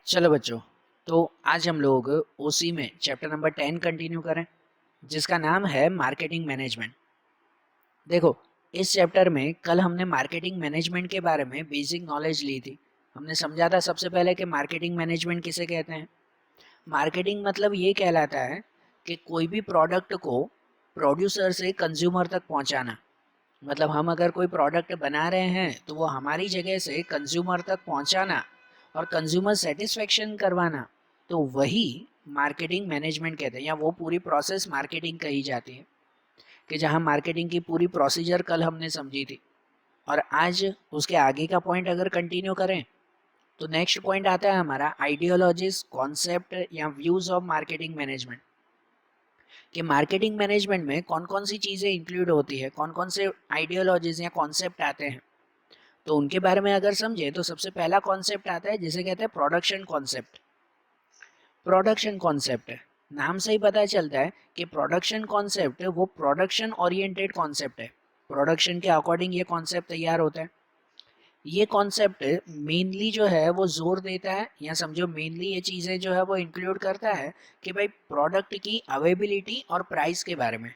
चलो बच्चों, तो आज हम लोग उसी में चैप्टर नंबर 10 कंटिन्यू करें, जिसका नाम है मार्केटिंग मैनेजमेंट। देखो, इस चैप्टर में कल हमने मार्केटिंग मैनेजमेंट के बारे में बेसिक नॉलेज ली थी। हमने समझा था सबसे पहले कि मार्केटिंग मैनेजमेंट किसे कहते हैं। मार्केटिंग मतलब ये कहलाता है कि कोई भी प्रोडक्ट को प्रोड्यूसर से कंज्यूमर तक पहुंचाना। मतलब हम अगर कोई प्रोडक्ट बना रहे हैं तो वो हमारी जगह से कंज्यूमर तक पहुंचाना और कंज्यूमर सेटिस्फेक्शन करवाना, तो वही मार्केटिंग मैनेजमेंट कहते हैं, या वो पूरी प्रोसेस मार्केटिंग कही जाती है। कि जहां मार्केटिंग की पूरी प्रोसीजर कल हमने समझी थी, और आज उसके आगे का पॉइंट अगर कंटिन्यू करें तो नेक्स्ट पॉइंट आता है हमारा आइडियोलॉजीज, कॉन्सेप्ट या व्यूज ऑफ मार्केटिंग मैनेजमेंट। कि मार्केटिंग मैनेजमेंट में कौन कौन सी चीज़ें इंक्लूड होती है, कौन कौन से आइडियोलॉजीज या कॉन्सेप्ट आते हैं। तो उनके बारे में अगर समझे तो सबसे पहला कॉन्सेप्ट आता है जिसे कहते हैं प्रोडक्शन कॉन्सेप्ट। प्रोडक्शन कॉन्सेप्ट, नाम से ही पता चलता है कि प्रोडक्शन कॉन्सेप्ट वो प्रोडक्शन ओरिएंटेड कॉन्सेप्ट है। प्रोडक्शन के अकॉर्डिंग ये कॉन्सेप्ट तैयार होता है। ये कॉन्सेप्ट मेनली जो है वो जोर देता है, या समझो मेनली ये चीज़ें जो है वो इंक्लूड करता है कि भाई प्रोडक्ट की अवेबिलिटी और प्राइस के बारे में।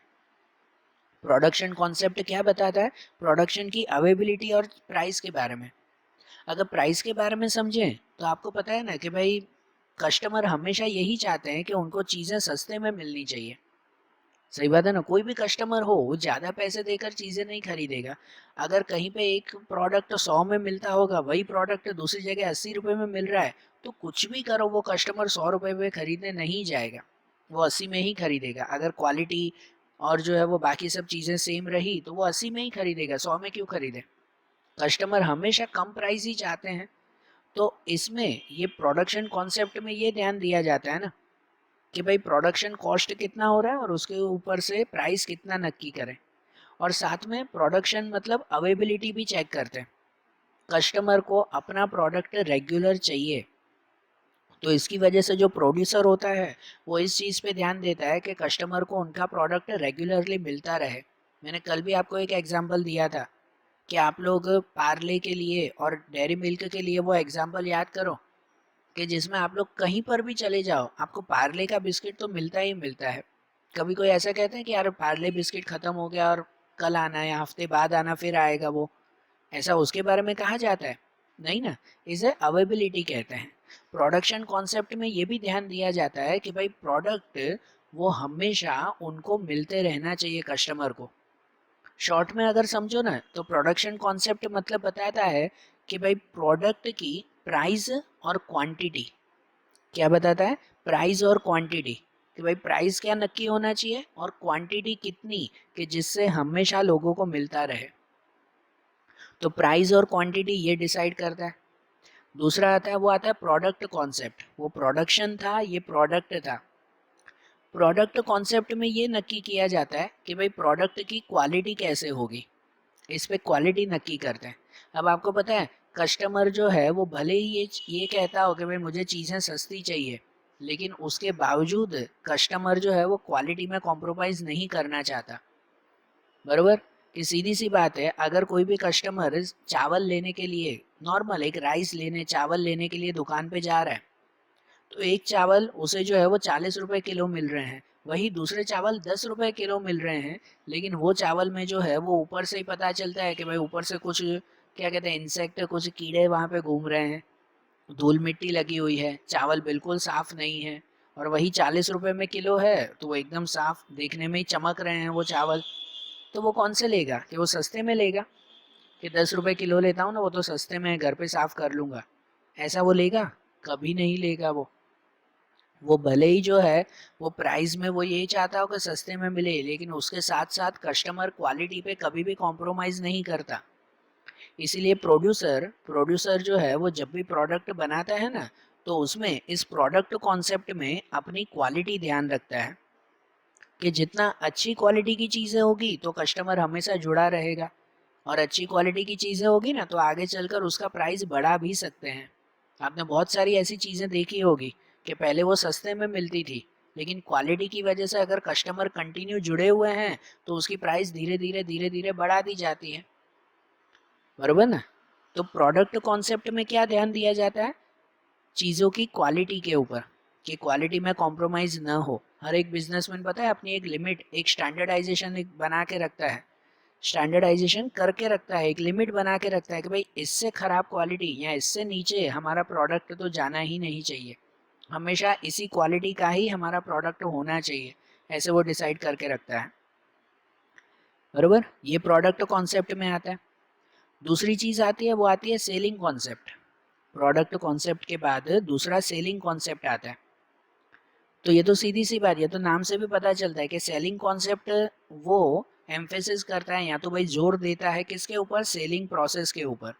प्रोडक्शन कॉन्सेप्ट क्या बताता है? प्रोडक्शन की अवेबिलिटी और प्राइस के बारे में। अगर प्राइस के बारे में समझें तो आपको पता है ना कि भाई कस्टमर हमेशा यही चाहते हैं कि उनको चीज़ें सस्ते में मिलनी चाहिए। सही बात है ना, कोई भी कस्टमर हो वो ज़्यादा पैसे देकर चीज़ें नहीं खरीदेगा। अगर कहीं पे एक प्रोडक्ट 100 में मिलता होगा, वही प्रोडक्ट दूसरी जगह 80 रुपये में मिल रहा है, तो कुछ भी करो वो कस्टमर 100 रुपये में खरीदने नहीं जाएगा, वो 80 में ही खरीदेगा। अगर क्वालिटी और जो है वो बाकी सब चीज़ें सेम रही तो वो 80 में ही खरीदेगा, 100 में क्यों खरीदे। कस्टमर हमेशा कम प्राइस ही चाहते हैं। तो इसमें ये प्रोडक्शन कॉन्सेप्ट में ये ध्यान दिया जाता है ना कि भाई प्रोडक्शन कॉस्ट कितना हो रहा है और उसके ऊपर से प्राइस कितना नक्की करें। और साथ में प्रोडक्शन मतलब अवेबिलिटी भी चेक करते हैं। कस्टमर को अपना प्रोडक्ट रेगुलर चाहिए, तो इसकी वजह से जो प्रोड्यूसर होता है वो इस चीज़ पे ध्यान देता है कि कस्टमर को उनका प्रोडक्ट रेगुलरली मिलता रहे। मैंने कल भी आपको एक एग्जांपल दिया था कि आप लोग पार्ले के लिए और डेयरी मिल्क के लिए वो एग्जांपल याद करो, कि जिसमें आप लोग कहीं पर भी चले जाओ आपको पार्ले का बिस्किट तो मिलता ही मिलता है। कभी कोई ऐसा कहते हैं कि यार पार्ले बिस्किट ख़त्म हो गया और कल आना या हफ्ते बाद आना फिर आएगा वो, ऐसा उसके बारे में कहा जाता है? नहीं ना। इसे अवेबिलिटी कहते हैं। प्रोडक्शन कॉन्सेप्ट में ये भी ध्यान दिया जाता है कि भाई प्रोडक्ट वो हमेशा उनको मिलते रहना चाहिए कस्टमर को। शॉर्ट में अगर समझो ना तो प्रोडक्शन कॉन्सेप्ट मतलब बताता है कि भाई प्रोडक्ट की प्राइस और क्वांटिटी। क्या बताता है? प्राइस और क्वांटिटी। कि भाई प्राइस क्या नक्की होना चाहिए और क्वांटिटी कितनी, कि जिससे हमेशा लोगों को मिलता रहे। तो प्राइस और क्वांटिटी ये डिसाइड करता है। दूसरा आता है, वो आता है प्रोडक्ट कॉन्सेप्ट। वो प्रोडक्शन था, ये प्रोडक्ट था। प्रोडक्ट कॉन्सेप्ट में ये नक्की किया जाता है कि भाई प्रोडक्ट की क्वालिटी कैसे होगी, इस पे क्वालिटी नक्की करते हैं। अब आपको पता है कस्टमर जो है वो भले ही ये कहता हो कि भाई मुझे चीज़ें सस्ती चाहिए, लेकिन उसके बावजूद कस्टमर जो है वो क्वालिटी में कॉम्प्रोमाइज़ नहीं करना चाहता। बरोबर। कि सीधी सी बात है, अगर कोई भी कस्टमर चावल लेने के लिए, नॉर्मल एक राइस लेने, चावल लेने के लिए दुकान पे जा रहा है, तो एक चावल उसे जो है वो 40 रुपए किलो मिल रहे हैं, वही दूसरे चावल 10 रुपए किलो मिल रहे हैं। लेकिन वो चावल में जो है वो ऊपर से ही पता चलता है कि भाई ऊपर से कुछ क्या कहते हैं इंसेक्ट, कुछ कीड़े वहाँ पे घूम रहे हैं, धूल मिट्टी लगी हुई है, चावल बिल्कुल साफ नहीं है। और वही 40 रुपए में किलो है तो वो एकदम साफ देखने में ही चमक रहे हैं वो चावल। तो वो कौन से लेगा? कि वो सस्ते में लेगा, कि 10 रुपए किलो लेता हूँ ना, वो तो सस्ते में घर पे साफ कर लूँगा, ऐसा वो लेगा? कभी नहीं लेगा वो भले ही जो है वो प्राइस में वो यही चाहता हो कि सस्ते में मिले, लेकिन उसके साथ साथ कस्टमर क्वालिटी पे कभी भी कॉम्प्रोमाइज़ नहीं करता। इसीलिए प्रोड्यूसर प्रोड्यूसर जो है वो जब भी प्रोडक्ट बनाता है ना, तो उसमें इस प्रोडक्ट कॉन्सेप्ट में अपनी क्वालिटी ध्यान रखता है। कि जितना अच्छी क्वालिटी की चीज़ें होगी तो कस्टमर हमेशा जुड़ा रहेगा, और अच्छी क्वालिटी की चीज़ें होगी ना तो आगे चलकर उसका प्राइस बढ़ा भी सकते हैं। आपने बहुत सारी ऐसी चीज़ें देखी होगी कि पहले वो सस्ते में मिलती थी, लेकिन क्वालिटी की वजह से अगर कस्टमर कंटिन्यू जुड़े हुए हैं तो उसकी प्राइस धीरे धीरे बढ़ा दी जाती है। बरोबर ना। तो प्रोडक्ट कॉन्सेप्ट में क्या ध्यान दिया जाता है? चीज़ों की क्वालिटी के ऊपर, कि क्वालिटी में कॉम्प्रोमाइज़ ना हो। हर एक बिजनेसमैन पता है अपनी एक लिमिट, एक स्टैंडर्डाइजेशन एक बना के रखता है, स्टैंडर्डाइजेशन करके रखता है, एक लिमिट बना के रखता है कि भाई इससे ख़राब क्वालिटी या इससे नीचे हमारा प्रोडक्ट तो जाना ही नहीं चाहिए, हमेशा इसी क्वालिटी का ही हमारा प्रोडक्ट होना चाहिए, ऐसे वो डिसाइड करके रखता है। बरोबर, ये प्रोडक्ट कॉन्सेप्ट में आता है। दूसरी चीज़ आती है, वो आती है सेलिंग कॉन्सेप्ट। प्रोडक्ट कॉन्सेप्ट के बाद दूसरा सेलिंग कॉन्सेप्ट आता है। तो ये तो सीधी सी बात, ये तो नाम से भी पता चलता है कि सेलिंग कॉन्सेप्ट वो एम्फेसिस करता है या तो भाई जोर देता है किसके ऊपर, सेलिंग प्रोसेस के ऊपर।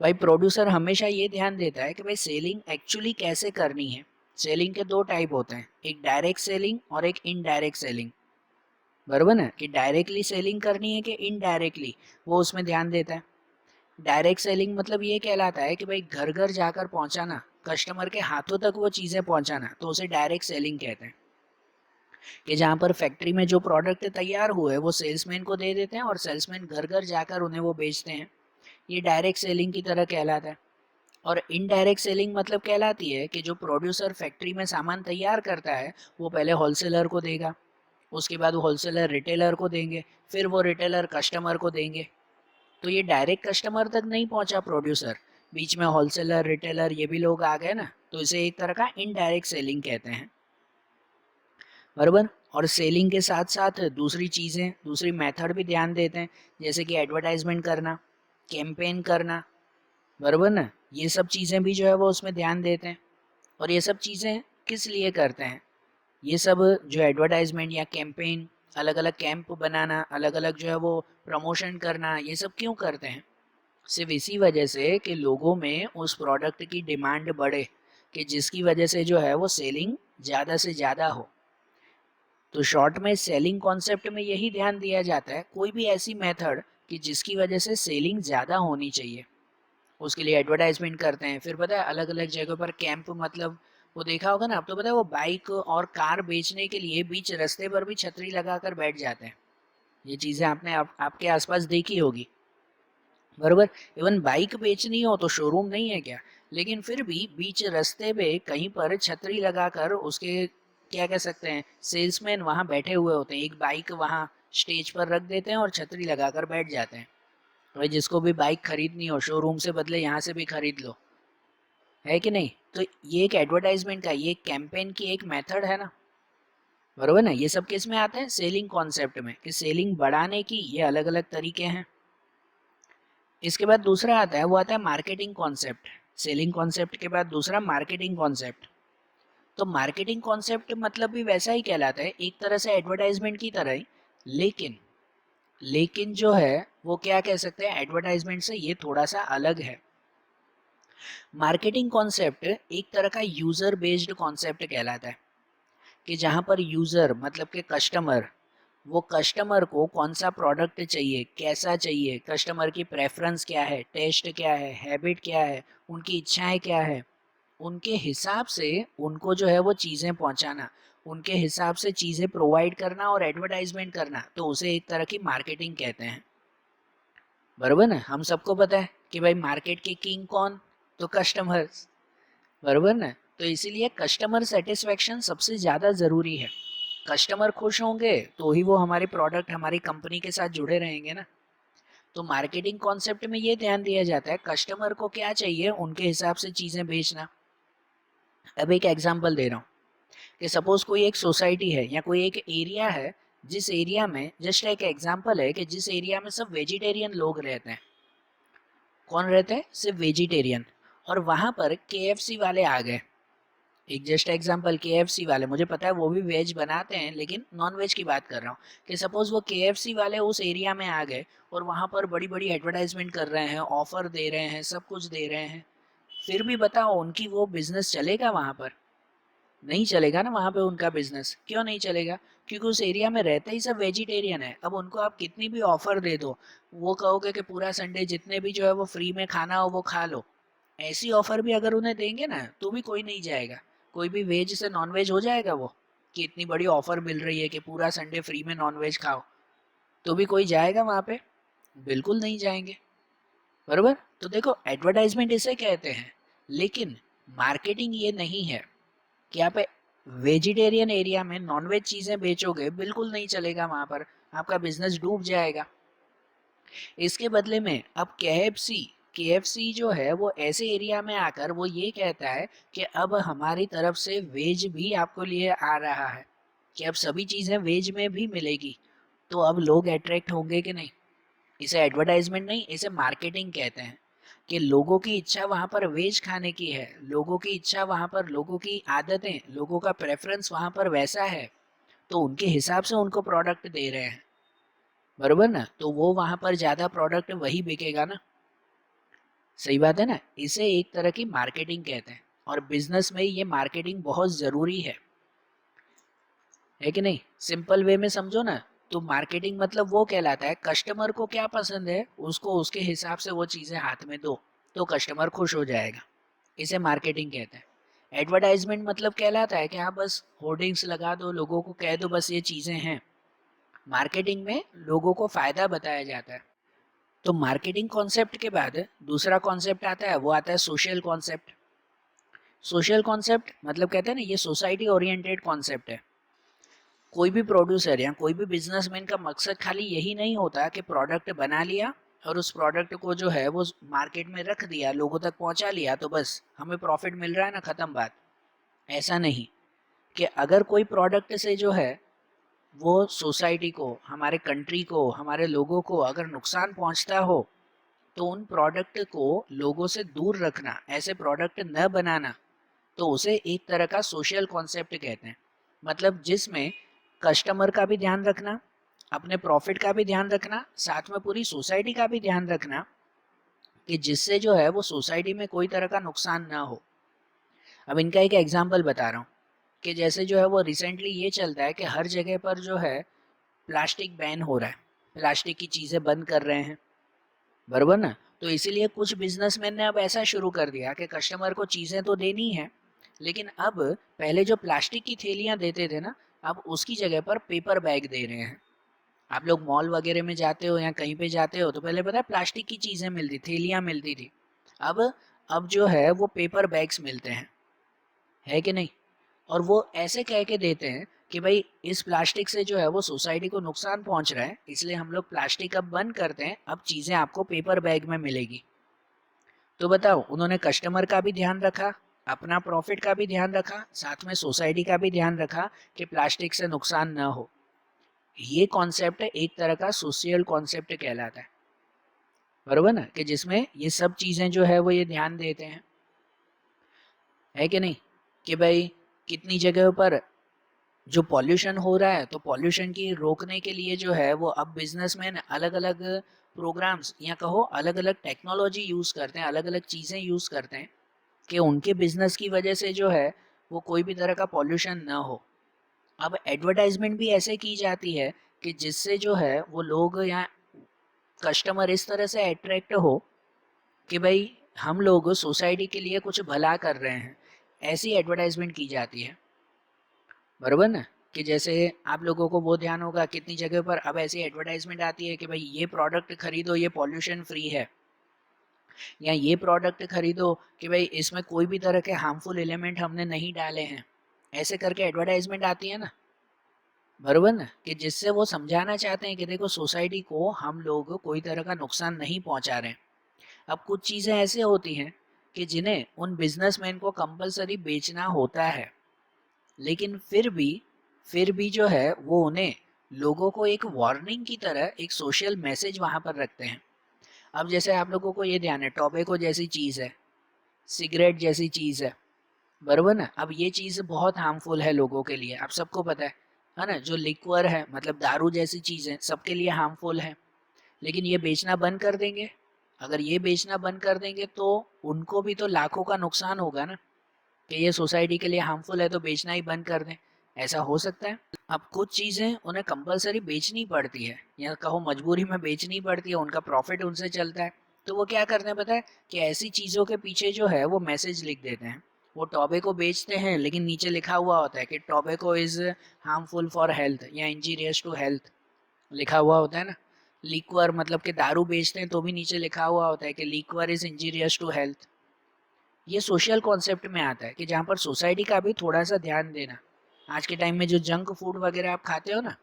भाई प्रोड्यूसर हमेशा ये ध्यान देता है कि भाई सेलिंग एक्चुअली कैसे करनी है। सेलिंग के दो टाइप होते हैं, एक डायरेक्ट सेलिंग और एक इनडायरेक्ट सेलिंग। बरोबर ना, कि डायरेक्टली सेलिंग करनी है कि इनडायरेक्टली, वो उसमें ध्यान देता है। डायरेक्ट सेलिंग मतलब ये कहलाता है कि भाई घर घर जाकर पहुंचाना, कस्टमर के हाथों तक वो चीज़ें पहुंचाना, तो उसे डायरेक्ट सेलिंग कहते हैं। कि जहाँ पर फैक्ट्री में जो प्रोडक्ट तैयार हुए वो सेल्समैन को दे देते हैं और सेल्समैन घर घर जाकर उन्हें वो बेचते हैं, ये डायरेक्ट सेलिंग की तरह कहलाता है। और इनडायरेक्ट सेलिंग मतलब कहलाती है कि जो प्रोड्यूसर फैक्ट्री में सामान तैयार करता है वो पहले होलसेलर को देगा, उसके बाद वो होलसेलर रिटेलर को देंगे, फिर वो रिटेलर कस्टमर को देंगे। तो ये डायरेक्ट कस्टमर तक नहीं पहुंचा प्रोड्यूसर, बीच में होलसेलर रिटेलर ये भी लोग आ गए ना, तो इसे एक तरह का इनडायरेक्ट सेलिंग कहते हैं। बराबर, और सेलिंग के साथ साथ दूसरी चीज़ें, दूसरी मेथड भी ध्यान देते हैं, जैसे कि एडवर्टाइजमेंट करना, कैंपेन करना। बराबर ना, ये सब चीज़ें भी जो है वो उसमें ध्यान देते हैं। और ये सब चीज़ें किस लिए करते हैं, ये सब जो एडवर्टाइजमेंट या कैंपेन, अलग अलग कैंप बनाना, अलग अलग जो है वो प्रमोशन करना, ये सब क्यों करते हैं? सिर्फ इसी वजह से कि लोगों में उस प्रोडक्ट की डिमांड बढ़े, कि जिसकी वजह से जो है वो सेलिंग ज़्यादा से ज़्यादा हो। तो शॉर्ट में सेलिंग कॉन्सेप्ट में यही ध्यान दिया जाता है, कोई भी ऐसी मेथड कि जिसकी वजह से सेलिंग ज़्यादा होनी चाहिए, उसके लिए एडवर्टाइजमेंट करते हैं। फिर पता है अलग अलग जगह पर कैंप, मतलब वो देखा होगा ना, अब तो पता है वो बाइक और कार बेचने के लिए बीच रास्ते पर भी छतरी लगाकर बैठ जाते हैं। ये चीज़ें आपने आपके आसपास देखी होगी। बरोबर, इवन बाइक बेचनी हो तो शोरूम नहीं है क्या, लेकिन फिर भी बीच रास्ते पे कहीं पर छतरी लगाकर उसके, क्या कह सकते हैं, सेल्समैन वहां बैठे हुए होते हैं, एक बाइक वहां स्टेज पर रख देते हैं और छतरी लगाकर बैठ जाते हैं। भाई जिसको भी बाइक खरीदनी हो शोरूम से बदले यहाँ से भी खरीद लो, है कि नहीं? तो ये एक एडवर्टाइजमेंट का, ये कैंपेन की एक मेथड है ना। बरोबर ना, ये सब किस में आते हैं, सेलिंग कॉन्सेप्ट में, कि सेलिंग बढ़ाने की ये अलग अलग तरीके हैं। इसके बाद दूसरा आता है, वो आता है मार्केटिंग कॉन्सेप्ट। सेलिंग कॉन्सेप्ट के बाद दूसरा मार्केटिंग कॉन्सेप्ट। तो मार्केटिंग कॉन्सेप्ट मतलब भी वैसा ही कहलाता है, एक तरह से एडवर्टाइजमेंट की तरह ही, लेकिन लेकिन जो है वो क्या कह सकते हैं, एडवर्टाइजमेंट से ये थोड़ा सा अलग है। मार्केटिंग कॉन्सेप्ट एक तरह का यूजर बेस्ड कॉन्सेप्ट कहलाता है, कि जहाँ पर यूजर मतलब के कस्टमर, वो कस्टमर को कौन सा प्रोडक्ट चाहिए, कैसा चाहिए, कस्टमर की प्रेफरेंस क्या है, टेस्ट क्या है, हैबिट क्या है, उनकी इच्छाएं क्या है, उनके हिसाब से उनको जो है वो चीज़ें पहुंचाना, उनके हिसाब से चीज़ें प्रोवाइड करना और एडवर्टाइजमेंट करना, तो उसे एक तरह की मार्केटिंग कहते हैं। बरोबर ना, हम सबको पता है कि भाई मार्केट के किंग कौन, तो कस्टमर्स। बरोबर ना, तो इसीलिए कस्टमर सेटिस्फेक्शन सबसे ज़्यादा ज़रूरी है। कस्टमर खुश होंगे तो ही वो हमारे प्रोडक्ट, हमारी कंपनी के साथ जुड़े रहेंगे ना। तो मार्केटिंग कॉन्सेप्ट में ये ध्यान दिया जाता है कस्टमर को क्या चाहिए उनके हिसाब से चीज़ें बेचना। अब एक एग्जांपल दे रहा हूँ, कि सपोज कोई एक सोसाइटी है या कोई एक एरिया है, जिस एरिया में, जस्ट एक एग्जांपल है कि जिस एरिया में सब वेजिटेरियन लोग रहते हैं। कौन रहते हैं, सिर्फ वेजिटेरियन। और वहाँ पर केएफसी वाले आ गए, एक जस्ट एग्जांपल, केएफसी वाले, मुझे पता है वो भी वेज बनाते हैं लेकिन नॉन वेज की बात कर रहा हूँ, कि सपोज वो केएफसी वाले उस एरिया में आ गए और वहाँ पर बड़ी बड़ी एडवर्टाइजमेंट कर रहे हैं, ऑफर दे रहे हैं, सब कुछ दे रहे हैं। फिर भी बताओ उनकी वो बिजनेस चलेगा वहाँ पर? नहीं चलेगा ना वहाँ पे उनका बिजनेस। क्यों नहीं चलेगा? क्योंकि उस एरिया में रहते ही सब वेजिटेरियन है। अब उनको आप कितनी भी ऑफर दे दो, वो कहोगे कि पूरा संडे जितने भी जो है वो फ्री में खाना हो वो खा लो, ऐसी ऑफर भी अगर उन्हें देंगे ना तो भी कोई नहीं जाएगा। कोई भी वेज से नॉन वेज हो जाएगा वो, कि इतनी बड़ी ऑफर मिल रही है कि पूरा संडे फ्री में नॉन वेज खाओ, तो भी कोई जाएगा वहाँ पे? बिल्कुल नहीं जाएंगे। बरोबर, तो देखो एडवर्टाइजमेंट इसे कहते हैं, लेकिन मार्केटिंग ये नहीं है कि आप वेजिटेरियन एरिया में नॉनवेज चीज़ें बेचोगे, बिल्कुल नहीं चलेगा, वहाँ पर आपका बिजनेस डूब जाएगा। इसके बदले में अब केएफसी जो है वो ऐसे एरिया में आकर वो ये कहता है कि अब हमारी तरफ से वेज भी आपको लिए आ रहा है, कि अब सभी चीज़ें वेज में भी मिलेगी, तो अब लोग अट्रैक्ट होंगे कि नहीं। इसे एडवर्टाइजमेंट नहीं, इसे मार्केटिंग कहते हैं, कि लोगों की इच्छा वहाँ पर वेज खाने की है, लोगों की इच्छा वहाँ पर, लोगों की आदतें, लोगों का प्रेफरेंस वहाँ पर वैसा है, तो उनके हिसाब से उनको प्रोडक्ट दे रहे हैं, बरोबर ना, तो वो वहाँ पर ज़्यादा प्रोडक्ट वही बिकेगा ना। सही बात है ना, इसे एक तरह की मार्केटिंग कहते हैं, और बिजनेस में ये मार्केटिंग बहुत ज़रूरी है कि नहीं। सिंपल वे में समझो ना, तो मार्केटिंग मतलब वो कहलाता है कस्टमर को क्या पसंद है उसको उसके हिसाब से वो चीज़ें हाथ में दो, तो कस्टमर खुश हो जाएगा, इसे मार्केटिंग कहते हैं। एडवर्टाइजमेंट मतलब कहलाता है कि आप बस होर्डिंग्स लगा दो, लोगों को कह दो बस ये चीज़ें हैं। मार्केटिंग में लोगों को फ़ायदा बताया जाता है। तो मार्केटिंग कॉन्सेप्ट के बाद दूसरा कॉन्सेप्ट आता है, वो आता है सोशल कॉन्सेप्ट। सोशल कॉन्सेप्ट मतलब कहते हैं ना, ये सोसाइटी ओरिएंटेड कॉन्सेप्ट है। कोई भी प्रोड्यूसर या कोई भी बिजनेसमैन का मकसद खाली यही नहीं होता कि प्रोडक्ट बना लिया और उस प्रोडक्ट को जो है वो मार्केट में रख दिया, लोगों तक पहुंचा लिया, तो बस हमें प्रॉफिट मिल रहा है ना, ख़त्म बात। ऐसा नहीं, कि अगर कोई प्रोडक्ट से जो है वो सोसाइटी को, हमारे कंट्री को, हमारे लोगों को अगर नुकसान पहुंचता हो, तो उन प्रोडक्ट को लोगों से दूर रखना, ऐसे प्रोडक्ट न बनाना, तो उसे एक तरह का सोशल कॉन्सेप्ट कहते हैं। मतलब जिसमें कस्टमर का भी ध्यान रखना, अपने प्रॉफिट का भी ध्यान रखना, साथ में पूरी सोसाइटी का भी ध्यान रखना, कि जिससे जो है वो सोसाइटी में कोई तरह का नुकसान ना हो। अब इनका एक एग्जांपल बता रहा हूँ, कि जैसे जो है वो रिसेंटली ये चलता है कि हर जगह पर जो है प्लास्टिक बैन हो रहा है, प्लास्टिक की चीज़ें बंद कर रहे हैं, बरोबर ना। तो इसीलिए कुछ बिजनेसमैन ने अब ऐसा शुरू कर दिया कि कस्टमर को चीज़ें तो देनी है, लेकिन अब पहले जो प्लास्टिक की थैलियाँ देते थे ना, अब उसकी जगह पर पेपर बैग दे रहे हैं। आप लोग मॉल वगैरह में जाते हो या कहीं पे जाते हो तो पहले पता है प्लास्टिक की चीज़ें मिलती, थैलियाँ मिलती थी। अब अब जो है वो पेपर बैग्स मिलते हैं, है कि नहीं। और वो ऐसे कह के देते हैं कि भाई इस प्लास्टिक से जो है वो सोसाइटी को नुकसान पहुंच रहा है, इसलिए हम लोग प्लास्टिक अब बंद करते हैं, अब चीज़ें आपको पेपर बैग में मिलेगी। तो बताओ, उन्होंने कस्टमर का भी ध्यान रखा, अपना प्रॉफिट का भी ध्यान रखा, साथ में सोसाइटी का भी ध्यान रखा कि प्लास्टिक से नुकसान ना हो। ये कॉन्सेप्ट एक तरह का सोशल कॉन्सेप्ट कहलाता है, बरोबर ना, कि जिसमें ये सब चीज़ें जो है वो ये ध्यान देते हैं, है कि नहीं। कि भाई कितनी जगह पर जो पॉल्यूशन हो रहा है, तो पॉल्यूशन की रोकने के लिए जो है वो अब बिजनेसमैन अलग अलग प्रोग्राम्स या कहो अलग अलग टेक्नोलॉजी यूज़ करते हैं, अलग अलग चीज़ें यूज़ करते हैं, कि उनके बिजनेस की वजह से जो है वो कोई भी तरह का पॉल्यूशन ना हो। अब एडवर्टाइजमेंट भी ऐसे की जाती है कि जिससे जो है वो लोग या कस्टमर इस तरह से अट्रैक्ट हो कि भाई हम लोग सोसाइटी के लिए कुछ भला कर रहे हैं, ऐसी एडवर्टाइजमेंट की जाती है, बरोबर ना। कि जैसे आप लोगों को वो ध्यान होगा, कितनी जगह पर अब ऐसी एडवर्टाइजमेंट आती है कि भाई ये प्रोडक्ट खरीदो, ये पॉल्यूशन फ्री है, या ये प्रोडक्ट खरीदो कि भाई इसमें कोई भी तरह के हार्मफुल एलिमेंट हमने नहीं डाले हैं, ऐसे करके एडवर्टाइजमेंट आती है ना, बरोबर ना। कि जिससे वो समझाना चाहते हैं कि देखो सोसाइटी को हम लोग कोई तरह का नुकसान नहीं पहुंचा रहे हैं। अब कुछ चीज़ें ऐसे होती हैं कि जिन्हें उन बिजनेसमैन को कंपलसरी बेचना होता है, लेकिन फिर भी जो है वो उन्हें लोगों को एक वार्निंग की तरह एक सोशल मैसेज वहां पर रखते हैं। अब जैसे आप लोगों को ये ध्यान है, टोबैको जैसी चीज़ है, सिगरेट जैसी चीज़ है, बरोबर ना। अब ये चीज़ बहुत हार्मफुल है लोगों के लिए, आप सबको पता है ना। जो लिक्वर है मतलब दारू जैसी चीज़ें सबके लिए हार्मफुल है, लेकिन ये बेचना बंद कर देंगे। अगर ये बेचना बंद कर देंगे तो उनको भी तो लाखों का नुकसान होगा ना, कि ये सोसाइटी के लिए हार्मफुल है तो बेचना ही बंद कर दें। ऐसा हो सकता है। अब कुछ चीज़ें उन्हें कंपलसरी बेचनी पड़ती है, या कहो मजबूरी में बेचनी पड़ती है, उनका प्रॉफिट उनसे चलता है, तो वो क्या करते हैं पता है, कि ऐसी चीज़ों के पीछे जो है वो मैसेज लिख देते हैं। वो टॉबेको बेचते हैं लेकिन नीचे लिखा हुआ होता है कि tobacco is harmful for health या इंजीरियस टू हेल्थ, लिखा हुआ होता है ना। लिक्वर मतलब कि दारू बेचते हैं तो भी नीचे लिखा हुआ होता है कि liquor is injurious to health. ये सोशल कॉन्सेप्ट में आता है कि जहाँ पर सोसाइटी का भी थोड़ा सा ध्यान देना। आज के टाइम में जो जंक फूड वगैरह आप खाते हो ना,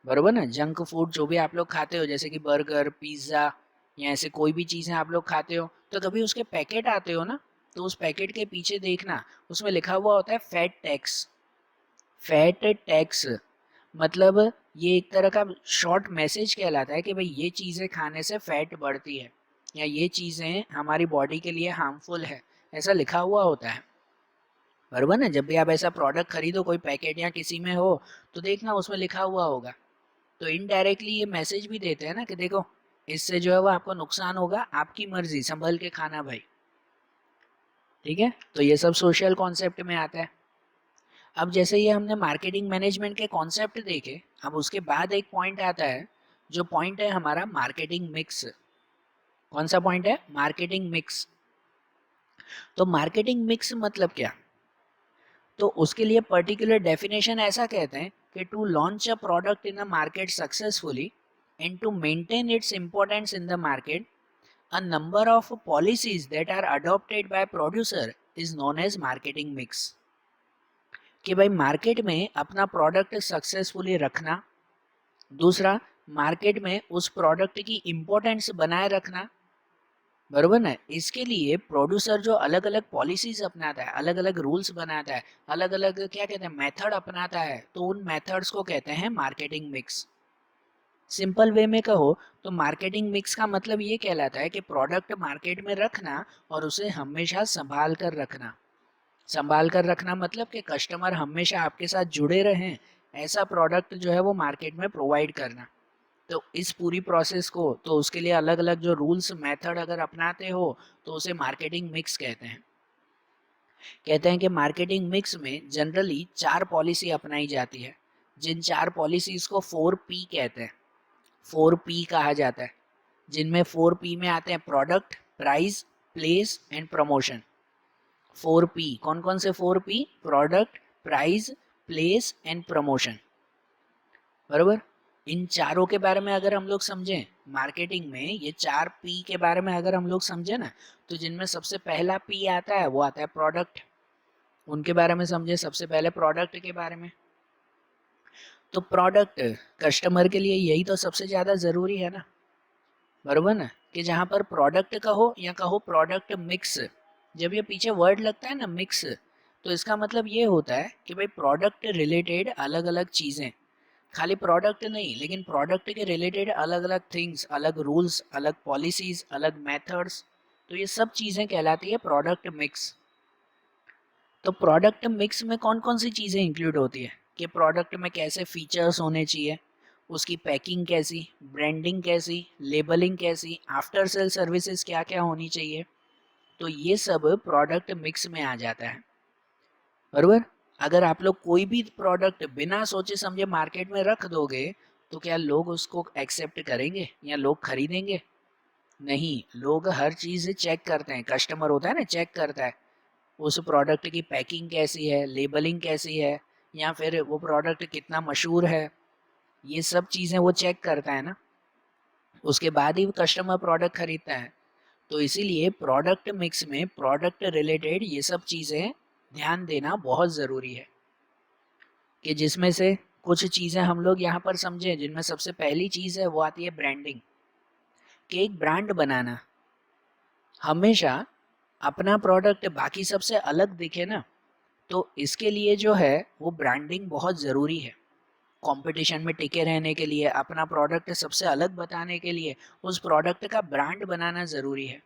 बरोबर ना, जंक फूड जो भी आप लोग खाते हो जैसे कि बर्गर, पिज्ज़ा या ऐसे कोई भी चीज़ें आप लोग खाते हो, तो कभी उसके पैकेट आते हो ना, तो उस पैकेट के पीछे देखना, उसमें लिखा हुआ होता है फैट टैक्स। फैट टैक्स मतलब ये एक तरह का शॉर्ट मैसेज कहलाता है कि भाई ये चीज़ें खाने से फैट बढ़ती है या ये चीज़ें हमारी बॉडी के लिए हार्मफुल है, ऐसा लिखा हुआ होता है। बराबर ना, जब भी आप ऐसा प्रोडक्ट खरीदो कोई पैकेट या किसी में हो, तो देखना उसमें लिखा हुआ होगा। तो इनडायरेक्टली ये मैसेज भी देते हैं ना कि देखो इससे जो है वो आपको नुकसान होगा, आपकी मर्जी, संभल के खाना भाई। ठीक है, तो ये सब सोशल कॉन्सेप्ट में आता है। अब जैसे ये हमने मार्केटिंग मैनेजमेंट के कॉन्सेप्ट देखे, अब उसके बाद एक पॉइंट आता है, जो पॉइंट है हमारा मार्केटिंग मिक्स। कौन सा पॉइंट है? Marketing mix. तो मार्केटिंग मिक्स मतलब क्या? तो उसके लिए पर्टिकुलर डेफिनेशन ऐसा कहते हैं कि to launch a product in a market successfully and to maintain its importance in the market, a number of policies that are adopted by producer is known as marketing mix। कि भाई market में अपना product successfully रखना, दूसरा market में उस product की importance बनाए रखना, बरोबर ना। इसके लिए प्रोड्यूसर जो अलग अलग पॉलिसीज अपनाता है, अलग अलग रूल्स बनाता है, अलग अलग क्या कहते हैं मेथड अपनाता है, तो उन मेथड्स को कहते हैं मार्केटिंग मिक्स। सिंपल वे में कहो तो मार्केटिंग मिक्स का मतलब ये कहलाता है कि प्रोडक्ट मार्केट में रखना और उसे हमेशा संभाल कर रखना। संभाल कर रखना मतलब कि कस्टमर हमेशा आपके साथ जुड़े रहें, ऐसा प्रोडक्ट जो है वो मार्केट में प्रोवाइड करना। तो इस पूरी प्रोसेस को, तो उसके लिए अलग अलग जो रूल्स मेथड अगर अपनाते हो तो उसे मार्केटिंग मिक्स कहते हैं। कहते हैं कि मार्केटिंग मिक्स में जनरली 4 पॉलिसी अपनाई जाती है, जिन 4 पॉलिसीज को 4P कहते हैं। 4P कहा जाता है, जिनमें 4P में आते हैं product, price, place and promotion. 4P कौन कौन से? 4P product, price, place and promotion. बरोबर, इन चारों के बारे में अगर हम लोग समझें, मार्केटिंग में ये 4P के बारे में अगर हम लोग समझें ना, तो जिनमें सबसे पहला P आता है वो आता है प्रोडक्ट। उनके बारे में समझे सबसे पहले प्रोडक्ट के बारे में। तो प्रोडक्ट कस्टमर के लिए यही तो सबसे ज़्यादा ज़रूरी है ना, बरोबर ना, कि जहाँ पर प्रोडक्ट कहो या कहो प्रोडक्ट मिक्स, जब ये पीछे वर्ड लगता है ना मिक्स, तो इसका मतलब ये होता है कि भाई प्रोडक्ट रिलेटेड अलग अलग चीज़ें, खाली प्रोडक्ट नहीं लेकिन प्रोडक्ट के रिलेटेड अलग अलग थिंग्स, अलग रूल्स, अलग पॉलिसीज, अलग मेथड्स, तो ये सब चीज़ें कहलाती है प्रोडक्ट मिक्स। तो प्रोडक्ट मिक्स में कौन कौन सी चीज़ें इंक्लूड होती है कि प्रोडक्ट में कैसे फीचर्स होने चाहिए, उसकी पैकिंग कैसी, ब्रांडिंग कैसी, लेबलिंग कैसी, आफ्टर सेल सर्विसेज क्या क्या होनी चाहिए, तो ये सब प्रोडक्ट मिक्स में आ जाता है। बराबर, अगर आप लोग कोई भी प्रोडक्ट बिना सोचे समझे मार्केट में रख दोगे, तो क्या लोग उसको एक्सेप्ट करेंगे या लोग खरीदेंगे? नहीं, लोग हर चीज़ चेक करते हैं, कस्टमर होता है ना, चेक करता है उस प्रोडक्ट की पैकिंग कैसी है, लेबलिंग कैसी है, या फिर वो प्रोडक्ट कितना मशहूर है, ये सब चीज़ें वो चेक करता है ना, उसके बाद ही कस्टमर प्रोडक्ट खरीदता है। तो इसीलिए प्रोडक्ट मिक्स में प्रोडक्ट रिलेटेड ये सब चीज़ें ध्यान देना बहुत ज़रूरी है, कि जिसमें से कुछ चीज़ें हम लोग यहाँ पर समझें, जिनमें सबसे पहली चीज़ है वो आती है ब्रांडिंग। कि एक ब्रांड बनाना, हमेशा अपना प्रोडक्ट बाकी सबसे अलग दिखे ना, तो इसके लिए जो है वो ब्रांडिंग बहुत ज़रूरी है। कंपटीशन में टिके रहने के लिए, अपना प्रोडक्ट सबसे अलग बताने के लिए उस प्रोडक्ट का ब्रांड बनाना ज़रूरी है।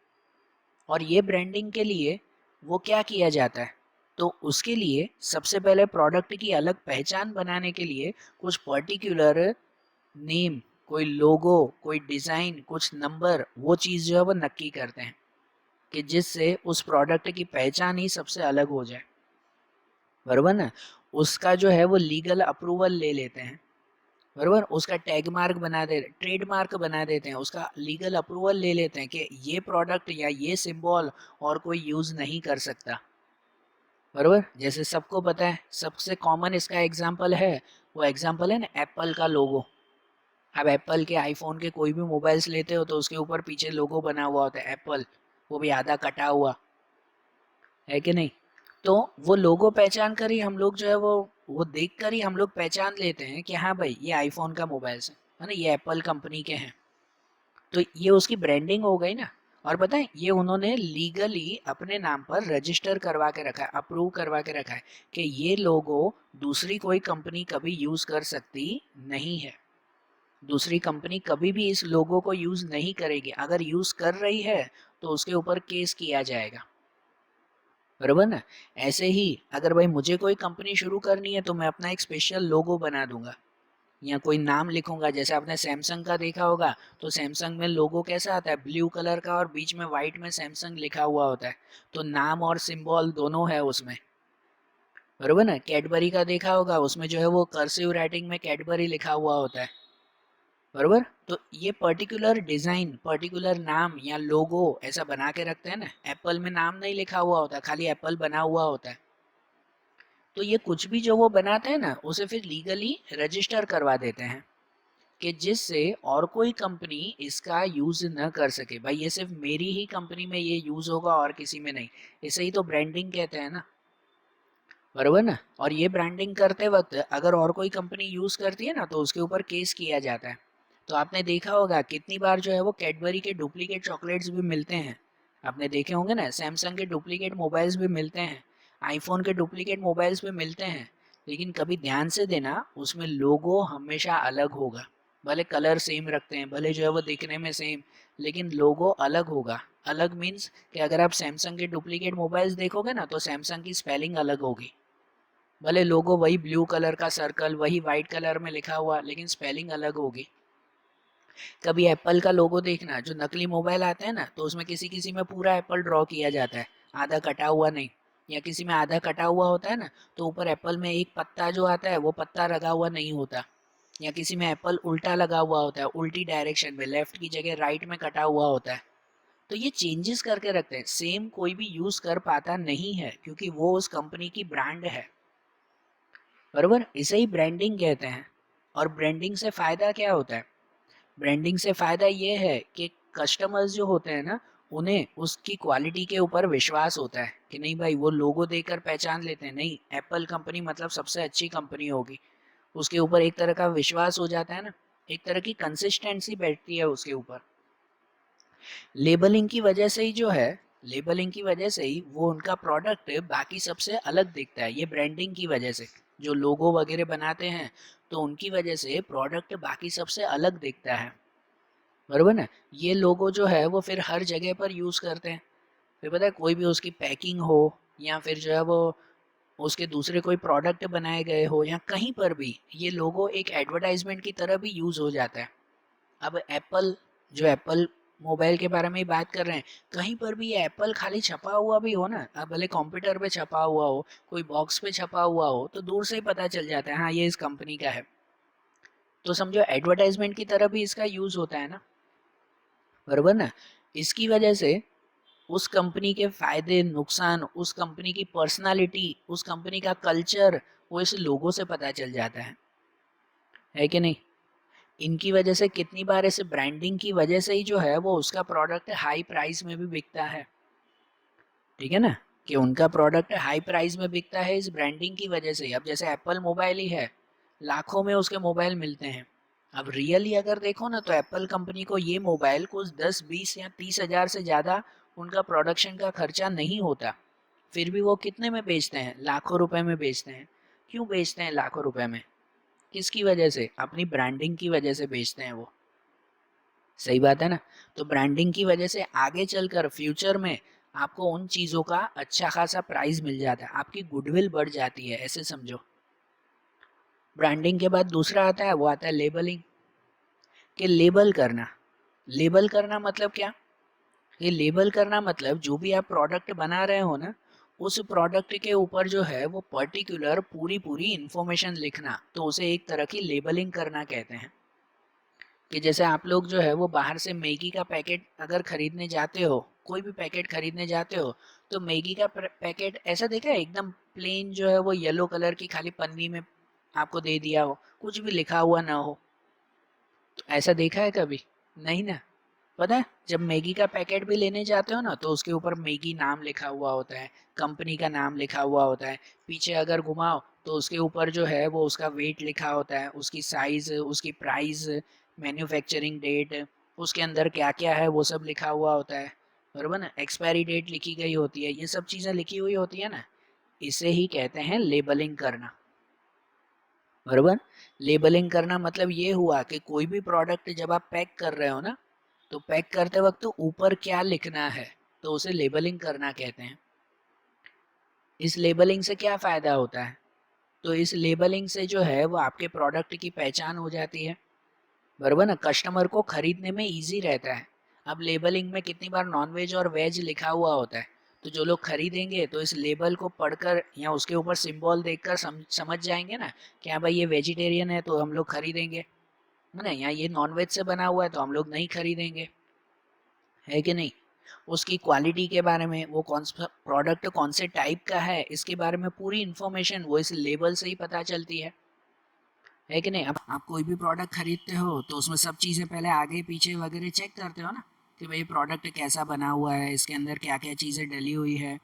और ये ब्रांडिंग के लिए वो क्या किया जाता है, तो उसके लिए सबसे पहले प्रोडक्ट की अलग पहचान बनाने के लिए कुछ पर्टिकुलर नेम, कोई लोगो, कोई डिज़ाइन, कुछ नंबर, वो चीज़ जो है वो नक्की करते हैं कि जिससे उस प्रोडक्ट की पहचान ही सबसे अलग हो जाए। बराबर ना, उसका जो है वो लीगल अप्रूवल ले लेते हैं, बराबर, उसका टैग मार्क बना दे, ट्रेड मार्क बना देते हैं, उसका लीगल अप्रूवल ले लेते हैं कि ये प्रोडक्ट या ये सिंबल और कोई यूज़ नहीं कर सकता। बराबर, जैसे सबको पता है, सबसे कॉमन इसका एग्जांपल है, वो एग्जांपल है ना एप्पल का लोगो। अब एप्पल के, आईफोन के कोई भी मोबाइल्स लेते हो तो उसके ऊपर पीछे लोगो बना हुआ होता है एप्पल, वो भी आधा कटा हुआ। है कि नहीं। तो वो लोगो पहचान कर ही हम लोग जो है वो देख कर ही हम लोग पहचान लेते हैं कि हाँ भाई ये आईफोन का मोबाइल है ना, ये एप्पल कंपनी के हैं। तो ये उसकी ब्रांडिंग हो गई ना। और पता है ये उन्होंने लीगली अपने नाम पर रजिस्टर करवा के रखा है, अप्रूव करवा के रखा है कि ये लोगो दूसरी कोई कंपनी कभी यूज कर सकती नहीं है। दूसरी कंपनी कभी भी इस लोगो को यूज नहीं करेगी, अगर यूज कर रही है तो उसके ऊपर केस किया जाएगा, बरोबर ना। ऐसे ही अगर भाई मुझे कोई कंपनी शुरू करनी है तो मैं अपना एक स्पेशल लोगो बना दूंगा या कोई नाम लिखूंगा। जैसे आपने सैमसंग का देखा होगा, तो सैमसंग में लोगो कैसा आता है, ब्लू कलर का और बीच में व्हाइट में सैमसंग लिखा हुआ होता है। तो नाम और सिंबल दोनों है उसमें, बरोबर ना। कैडबरी का देखा होगा, उसमें जो है वो कर्सिव राइटिंग में कैडबरी लिखा हुआ होता है, बरोबर। तो ये पर्टिकुलर डिजाइन, पर्टिकुलर नाम या लोगो ऐसा बना के रखते हैं ना। एप्पल में नाम नहीं लिखा हुआ होता, खाली एप्पल बना हुआ होता है। तो ये कुछ भी जो वो बनाते हैं ना, उसे फिर लीगली रजिस्टर करवा देते हैं कि जिससे और कोई कंपनी इसका यूज न कर सके। भाई ये सिर्फ मेरी ही कंपनी में ये यूज होगा और किसी में नहीं। इसे ही तो ब्रांडिंग कहते हैं ना, बरोबर ना। और ये ब्रांडिंग करते वक्त अगर और कोई कंपनी यूज करती है ना तो उसके ऊपर केस किया जाता है। तो आपने देखा होगा कितनी बार जो है वो कैडबरी के डुप्लीकेट चॉकलेट्स भी मिलते हैं। आपने देखे होंगे ना, सैमसंग के डुप्लीकेट मोबाइल्स भी मिलते हैं, आईफोन के डुप्लीकेट मोबाइल्स भी मिलते हैं। लेकिन कभी ध्यान से देना, उसमें लोगो हमेशा अलग होगा। भले कलर सेम रखते हैं, भले जो है वो दिखने में सेम, लेकिन लोगो अलग होगा। अलग मीन्स कि अगर आप सैमसंग के डुप्लीकेट मोबाइल्स देखोगे ना तो सैमसंग की स्पेलिंग अलग होगी। भले लोगो वही ब्लू कलर का सर्कल वही वाइट कलर में लिखा हुआ, लेकिन स्पेलिंग अलग होगी। कभी एप्पल का लोगो देखना, जो नकली मोबाइल आते हैं ना, तो उसमें किसी किसी में पूरा एप्पल ड्रॉ किया जाता है, आधा कटा हुआ नहीं। या किसी में आधा कटा हुआ होता है ना, तो ऊपर एप्पल में एक पत्ता जो आता है वो पत्ता लगा हुआ नहीं होता। या किसी में एप्पल उल्टा लगा हुआ होता है, उल्टी डायरेक्शन में, लेफ्ट की जगह राइट में कटा हुआ होता है। तो ये चेंजेस करके रखते हैं, सेम कोई भी यूज कर पाता नहीं है क्योंकि वो उस कंपनी की ब्रांड है, बरोबर। इसे ही ब्रांडिंग कहते हैं। और ब्रांडिंग से फायदा क्या होता है, ब्रांडिंग से फायदा ये है कि कस्टमर्स जो होते हैं ना, उन्हें उसकी क्वालिटी के ऊपर विश्वास होता है कि नहीं भाई, वो लोगो देखकर पहचान लेते हैं, नहीं एप्पल कंपनी मतलब सबसे अच्छी कंपनी होगी। उसके ऊपर एक तरह का विश्वास हो जाता है ना, एक तरह की कंसिस्टेंसी बैठती है उसके ऊपर। लेबलिंग की वजह से ही जो है, लेबलिंग की वजह से ही वो उनका प्रोडक्ट बाकी सबसे अलग दिखता है। ये ब्रांडिंग की वजह से जो लोगो वगैरह बनाते हैं, तो उनकी वजह से प्रोडक्ट बाकी सबसे अलग दिखता है, बरोबर ना। ये लोगो जो है वो फिर हर जगह पर यूज करते हैं। फिर पता है कोई भी उसकी पैकिंग हो, या फिर जो है वो उसके दूसरे कोई प्रोडक्ट बनाए गए हो, या कहीं पर भी ये लोगो एक एडवर्टाइजमेंट की तरह भी यूज हो जाता है। अब एप्पल, जो एप्पल मोबाइल के बारे में ही बात कर रहे हैं, कहीं पर भी ये एप्पल खाली छपा हुआ भी हो ना, अब भले कंप्यूटर पे छपा हुआ हो, कोई बॉक्स पे छपा हुआ हो, तो दूर से ही पता चल जाता है हाँ ये इस कंपनी का है। तो समझो एडवर्टाइजमेंट की तरह भी इसका यूज होता है ना, बरोबर ना। इसकी वजह से उस कंपनी के फायदे नुकसान, उस कंपनी की पर्सनालिटी, उस कंपनी का कल्चर, वो इस लोगों से पता चल जाता है कि नहीं। इनकी वजह से कितनी बार ऐसे ब्रांडिंग की वजह से ही जो है वो उसका प्रोडक्ट हाई प्राइस में भी बिकता है, ठीक है ना। कि उनका प्रोडक्ट हाई प्राइस में बिकता है इस ब्रांडिंग की वजह से। अब जैसे एप्पल मोबाइल ही है, लाखों में उसके मोबाइल मिलते हैं। अब रियली अगर देखो ना, तो एप्पल कंपनी को ये मोबाइल कुछ 10 20 या 30 हज़ार से ज़्यादा उनका प्रोडक्शन का खर्चा नहीं होता। फिर भी वो कितने में बेचते हैं, लाखों रुपए में बेचते हैं। क्यों बेचते हैं लाखों रुपए में, किसकी वजह से, अपनी ब्रांडिंग की वजह से बेचते हैं वो। सही बात है ना। तो ब्रांडिंग की वजह से आगे चलकर फ्यूचर में आपको उन चीज़ों का अच्छा खासा प्राइस मिल जाता है, आपकी गुडविल बढ़ जाती है, ऐसे समझो। ब्रांडिंग के बाद दूसरा आता है, वो आता है लेबलिंग। कि लेबल करना, लेबल करना मतलब क्या, ये लेबल करना मतलब जो भी आप प्रोडक्ट बना रहे हो ना, उस प्रोडक्ट के ऊपर जो है वो पर्टिकुलर पूरी पूरी इंफॉर्मेशन लिखना, तो उसे एक तरह की लेबलिंग करना कहते हैं। कि जैसे आप लोग जो है वो बाहर से मैगी का पैकेट अगर खरीदने जाते हो, कोई भी पैकेट खरीदने जाते हो, तो मैगी का पैकेट ऐसा देखा है, एकदम प्लेन जो है वो येलो कलर की खाली पन्नी में आपको दे दिया हो, कुछ भी लिखा हुआ ना हो। तो ऐसा देखा है कभी, नहीं ना। पता है जब मैगी का पैकेट भी लेने जाते हो ना तो उसके ऊपर मैगी नाम लिखा हुआ होता है, कंपनी का नाम लिखा हुआ होता है, पीछे अगर घुमाओ तो उसके ऊपर जो है वो उसका वेट लिखा होता है, उसकी साइज, उसकी प्राइस, मैन्युफैक्चरिंग डेट, उसके अंदर क्या क्या है वो सब लिखा हुआ होता है, बरोबर ना, एक्सपायरी डेट लिखी गई होती है, ये सब चीज़ें लिखी हुई होती है ना, इसे ही कहते हैं लेबलिंग करना, बरोबर। लेबलिंग करना मतलब ये हुआ कि कोई भी प्रोडक्ट जब आप पैक कर रहे हो ना, तो पैक करते वक्त तो ऊपर क्या लिखना है तो उसे लेबलिंग करना कहते हैं। इस लेबलिंग से क्या फ़ायदा होता है, तो इस लेबलिंग से जो है वो आपके प्रोडक्ट की पहचान हो जाती है, बराबर ना, कस्टमर को खरीदने में इजी रहता है। अब लेबलिंग में कितनी बार नॉनवेज और वेज लिखा हुआ होता है, तो जो लोग खरीदेंगे तो इस लेबल को पढ़कर या उसके ऊपर सिंबल देखकर समझ जाएंगे ना कि हाँ भाई ये वेजिटेरियन है तो हम लोग खरीदेंगे, है ना, या ये नॉनवेज से बना हुआ है तो हम लोग नहीं खरीदेंगे, है कि नहीं। उसकी क्वालिटी के बारे में, वो कौन सा प्रोडक्ट कौन से टाइप का है, इसके बारे में पूरी इन्फॉर्मेशन वो इस लेबल से ही पता चलती है कि नहीं। अब आप कोई भी प्रोडक्ट खरीदते हो तो उसमें सब चीज़ें पहले आगे पीछे वगैरह चेक करते हो ना कि भाई प्रोडक्ट कैसा बना हुआ है, इसके अंदर क्या क्या चीज़ें डली हुई है,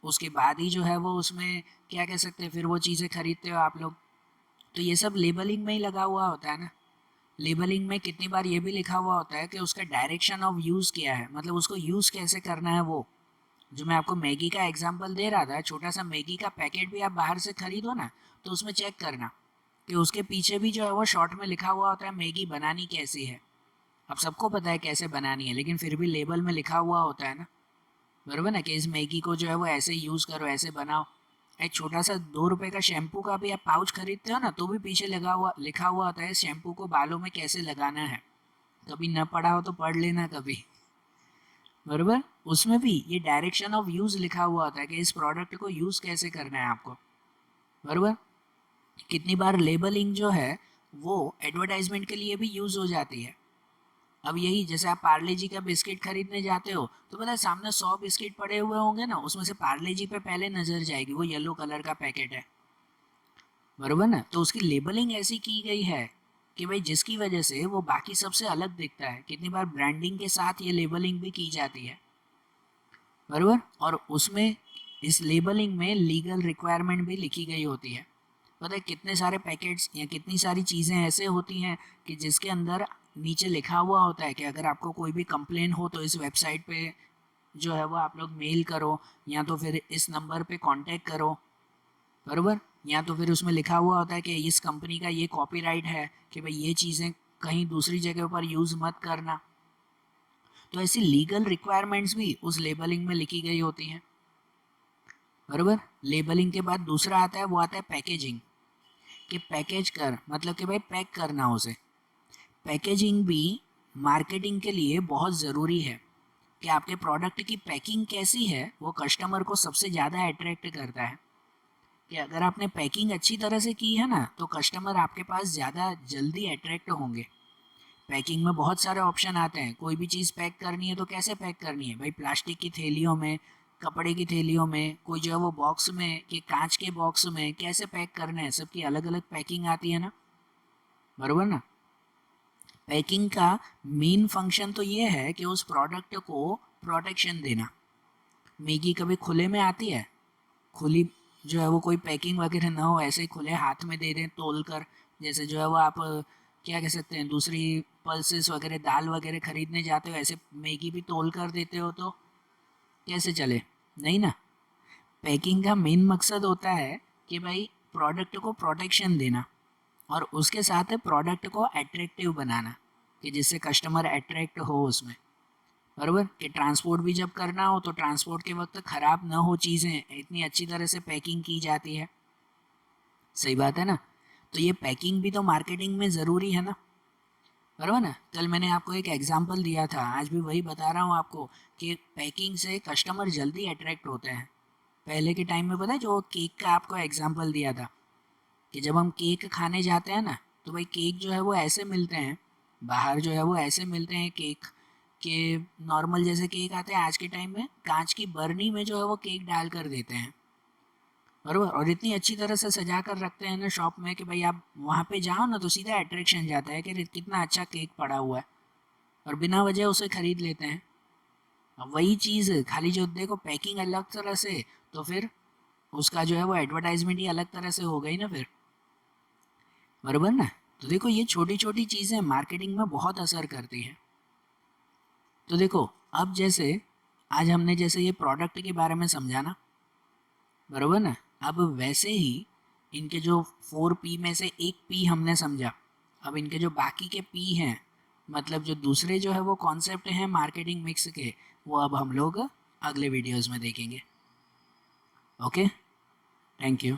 उसके बाद ही जो है वो उसमें क्या कह सकते हैं फिर वो चीज़ें खरीदते हो आप लोग। तो ये सब लेबलिंग में ही लगा हुआ होता है ना। लेबलिंग में कितनी बार ये भी लिखा हुआ होता है कि उसका डायरेक्शन ऑफ यूज़ क्या है, मतलब उसको यूज़ कैसे करना है। वो जो मैं आपको मैगी का एग्जांपल दे रहा था, छोटा सा मैगी का पैकेट भी आप बाहर से खरीदो ना तो उसमें चेक करना कि उसके पीछे भी जो है वो शॉर्ट में लिखा हुआ होता है मैगी बनानी कैसी है। अब सबको पता है कैसे बनानी है, लेकिन फिर भी लेबल में लिखा हुआ होता है ना, बराबर ना, कि इस मैगी को जो है वो ऐसे यूज़ करो, ऐसे बनाओ। एक छोटा सा 2 रुपए का शैम्पू का भी आप पाउच खरीदते हो ना तो भी पीछे लगा हुआ लिखा हुआ होता है इस शैम्पू को बालों में कैसे लगाना है। कभी न पढ़ा हो तो पढ़ लेना कभी, बराबर। उसमें भी ये डायरेक्शन ऑफ यूज़ लिखा हुआ होता है कि इस प्रोडक्ट को यूज़ कैसे करना है आपको, बराबर। कितनी बार लेबलिंग जो है वो एडवर्टाइजमेंट के लिए भी यूज़ हो जाती है। अब यही जैसे आप पार्ले जी का बिस्किट खरीदने जाते हो तो पता है सामने 100 बिस्किट पड़े हुए होंगे ना, उसमें से पार्ले जी पे पहले नजर जाएगी, वो येलो कलर का पैकेट है, बरोबर ना। तो उसकी लेबलिंग ऐसी की गई है कि भाई जिसकी वजह से वो बाकी सबसे अलग दिखता है। कितनी बार ब्रांडिंग के साथ ये लेबलिंग भी की जाती है, बरोबर। और उसमें इस लेबलिंग में लीगल रिक्वायरमेंट भी लिखी गई होती है। पता है कितने सारे पैकेट्स या कितनी सारी चीज़ें ऐसे होती हैं कि जिसके अंदर नीचे लिखा हुआ होता है कि अगर आपको कोई भी कंप्लेन हो तो इस वेबसाइट पे जो है वो आप लोग मेल करो, या तो फिर इस नंबर पे कांटेक्ट करो, बरोबर। या तो फिर उसमें लिखा हुआ होता है कि इस कंपनी का ये कॉपीराइट है कि भाई ये चीज़ें कहीं दूसरी जगह पर यूज़ मत करना। तो ऐसी लीगल रिक्वायरमेंट्स भी उस लेबलिंग में लिखी गई होती हैं, बरोबर। लेबलिंग के बाद दूसरा आता है, वो आता है पैकेजिंग। कि पैकेज कर मतलब कि भाई पैक करना उसे। पैकेजिंग भी मार्केटिंग के लिए बहुत ज़रूरी है कि आपके प्रोडक्ट की पैकिंग कैसी है वो कस्टमर को सबसे ज़्यादा अट्रैक्ट करता है। कि अगर आपने पैकिंग अच्छी तरह से की है ना तो कस्टमर आपके पास ज़्यादा जल्दी अट्रैक्ट होंगे। पैकिंग में बहुत सारे ऑप्शन आते हैं, कोई भी चीज़ पैक करनी है तो कैसे पैक करनी है भाई, प्लास्टिक की थैलियों में, कपड़े की थैलियों में, कोई जो है वो बॉक्स में कि कांच के बॉक्स में, कैसे पैक करना है, सबकी अलग अलग पैकिंग आती है ना, बरोबर ना। पैकिंग का मेन फंक्शन तो ये है कि उस प्रोडक्ट को प्रोटेक्शन देना। मैगी कभी खुले में आती है, खुली जो है वो कोई पैकिंग वगैरह ना हो, ऐसे ही खुले हाथ में दे दें तोल कर, जैसे जो है वो आप क्या कह सकते हैं दूसरी पल्सेस वगैरह दाल वगैरह खरीदने जाते हो ऐसे मैगी भी तोल कर देते हो तो कैसे चले, नहीं ना। पैकिंग का मेन मकसद होता है कि भाई प्रोडक्ट को प्रोटेक्शन देना और उसके साथ है प्रोडक्ट को अट्रैक्टिव बनाना कि जिससे कस्टमर अट्रैक्ट हो उसमें, बराबर। कि ट्रांसपोर्ट भी जब करना हो तो ट्रांसपोर्ट के वक्त ख़राब ना हो चीज़ें, इतनी अच्छी तरह से पैकिंग की जाती है, सही बात है ना। तो ये पैकिंग भी तो मार्केटिंग में ज़रूरी है ना, बराबर ना। कल मैंने आपको एक एग्जांपल दिया था, आज भी वही बता रहा हूँ आपको कि पैकिंग से कस्टमर जल्दी अट्रैक्ट होते हैं। पहले के टाइम में पता है जो केक का आपको एग्जांपल दिया था कि जब हम केक खाने जाते हैं ना तो भाई केक जो है वो ऐसे मिलते हैं, बाहर जो है वो ऐसे मिलते हैं केक के, नॉर्मल जैसे केक आते हैं आज के टाइम में कांच की बर्नी में जो है वो केक डाल कर देते हैं, बरोबर। और इतनी अच्छी तरह से सजा कर रखते हैं ना शॉप में कि भाई आप वहाँ पे जाओ ना तो सीधा अट्रैक्शन जाता है कि कितना अच्छा केक पड़ा हुआ है, और बिना वजह उसे खरीद लेते हैं। अब वही चीज़ खाली जो देखो पैकिंग अलग तरह से, तो फिर उसका जो है वो एडवर्टाइजमेंट ही अलग तरह से हो गई ना फिर, बराबर ना। तो देखो ये छोटी छोटी चीज़ें मार्केटिंग में बहुत असर करती है। तो देखो अब जैसे आज हमने जैसे ये प्रोडक्ट के बारे में समझा ना, बराबर ना। अब वैसे ही इनके जो 4P में से एक P हमने समझा, अब इनके जो बाकी के P हैं, मतलब जो दूसरे जो है वो कॉन्सेप्ट हैं मार्केटिंग मिक्स के, वो अब हम लोग अगले वीडियोस में देखेंगे। Okay, thank you.